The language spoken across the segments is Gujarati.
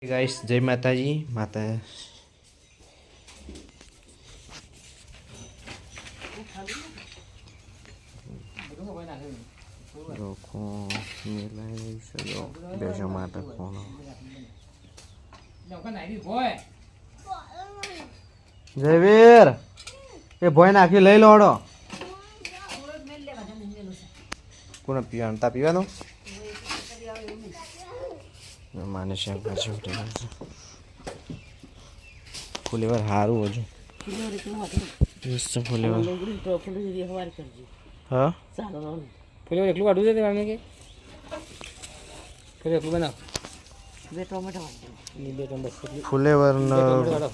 ગાઈસ જય માતાજી માતા લોકો મિલાઈ સજો બેસો માટે ફોન જયવીર એ ભોય નાખી લઈ લોડો કોને પીવાનું તા પીવાનું માને શેક પાછી ઉઠી ગયું છે ફુલેવર સારું હજુ ફુલેવર હા ફુલેવર એકલું કાઢવું છે તમને કે એકલું બનાવ ફુલેવર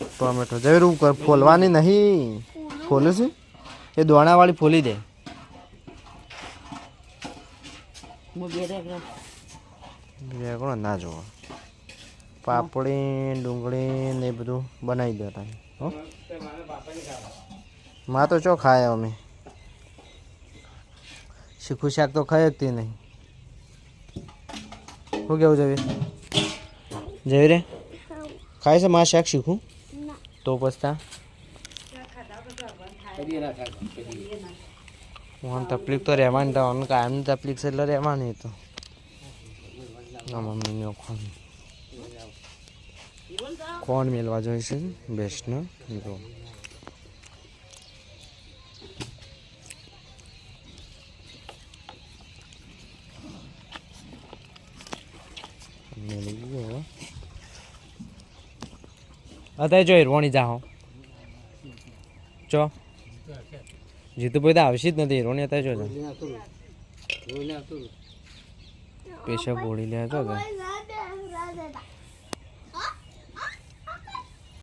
ટોમેટો જરૂર કર ફોલવાની નહીં ફોલું છે એ દોણાવાળી ફોલી દે કોણ ના જોવા પાપડી ડુંગળી ને એ બધું બનાવી દેતા હો માં તો ચો ખાય અમે શીખું શાક તો ખાય જ તે નહીં શું કેવું જવી રે ખાય છે માં શાક શીખું તો પછતા તકલીફ તો રહેવાની તો કાયમની તકલીફ છે એટલે રહેવાની તો મમ્મીને કોણ મેળવા જોઈશે બેસ્ટનો હીરો અત્યારે જો હિરવાણી જાઓ ચો જીતુ ભાઈ તો આવશે જ નથી હિરોણી અત્યારે જો પેશા બોલી લે તો